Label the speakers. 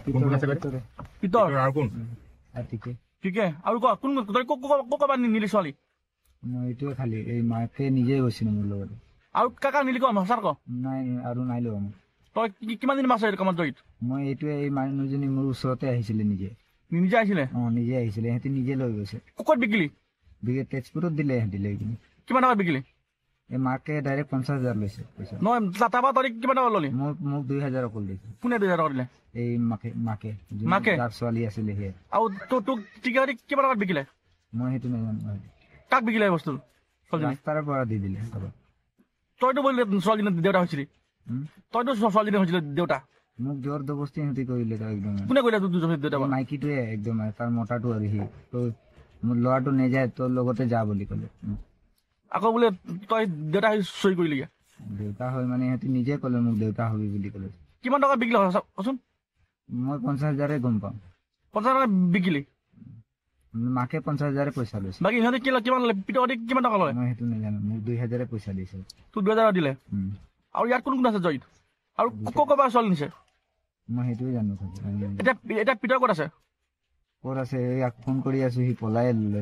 Speaker 1: পিতৰ
Speaker 2: আৰু কোন
Speaker 1: ঠিকে আৰু ক কোন তই ক'বা নিলি ছোৱালী
Speaker 3: মই এইটোৱে খালি এই মাকে নিজে গৈছিল মোৰ লগত
Speaker 1: আৰু কাকা নিলি ক সঁচা ক
Speaker 3: নাই আৰু নাই লোৱা মই
Speaker 1: তই কিমান দিন মাছ এইটো কামত জড়িত
Speaker 3: মই এইটোৱে এই মানুহজনী মোৰ ওচৰতে আহিছিলে নিজে
Speaker 1: নিজে আহিছিলে
Speaker 3: নিজে আহিছিলে সিহঁতি নিজে লৈ গৈছে
Speaker 1: ক'ত বিকিলি
Speaker 3: তেজপুৰত দিলে সিহঁতি লৈ কিনে
Speaker 1: কিমান টকা বিকিলি
Speaker 3: এই মাকে ডাইৰেক্ট 50,000 লৈছে পইচা
Speaker 1: নহয় তাৰপৰা তই কিমান টকা ল'লি
Speaker 3: মোক 2,000 অকল দিছে
Speaker 1: কোনে 2,000 টকা দিলে
Speaker 3: এই মাকে যাৰ ছোৱালী আছিলে সেয়ে
Speaker 1: আৰু তোক টিকেট কিমান টকাত বিকিলে
Speaker 3: মই সেইটো নাজানো
Speaker 1: কাক বিকিলে এই বস্তুটো ছোৱালীজনী
Speaker 3: ৰাস্তাৰ পৰা দি দিলে
Speaker 1: তইতো বোলে ছোৱালীজনী দেউতা হৈছিলি তইতো ছোৱালীজনী হৈছিলে দেউতা
Speaker 3: মোক জোৰ জবস্তি সিহঁতি কৰিলে একদম
Speaker 1: কোনে কৰিলে তোৰ দেউতা
Speaker 3: মাইকীটোৱে একদম তাৰ মতাটো আৰু সি তই মোৰ ল'ৰাটো নেযায় তোৰ লগতে যা বুলি ক'লে
Speaker 1: আকৌ বোলে তই দেউতা হৈ চহী কৰিলি
Speaker 3: দেউতা হয় মানে সিহঁতি নিজে ক'লে মোক দেউতা হবি বুলি ক'লে
Speaker 1: কিমান টকা বিকিলে কচোন
Speaker 3: মই 50,000 গম পাওঁ
Speaker 1: 50 টকা বিকিলি
Speaker 3: মাকে 50,000 পইচা লৈছে
Speaker 1: বাকী সিহঁতে কিমান ল'লে পিতহঁতে কিমান টকা লয়
Speaker 3: মই সেইটো নাজানো মোক 2,000 পইচা দিছে
Speaker 1: তোক 2,000 দিলে আৰু ইয়াত কোন কোন আছে জড়িত আৰু ক'ৰবাৰ ছোৱালী নিছে
Speaker 3: মই সেইটোৱে জানো
Speaker 1: এতিয়া পিতৰ ক'ত আছে
Speaker 3: ক'ত আছে ইয়াক ফোন কৰি আছো সি পলাই ল'লে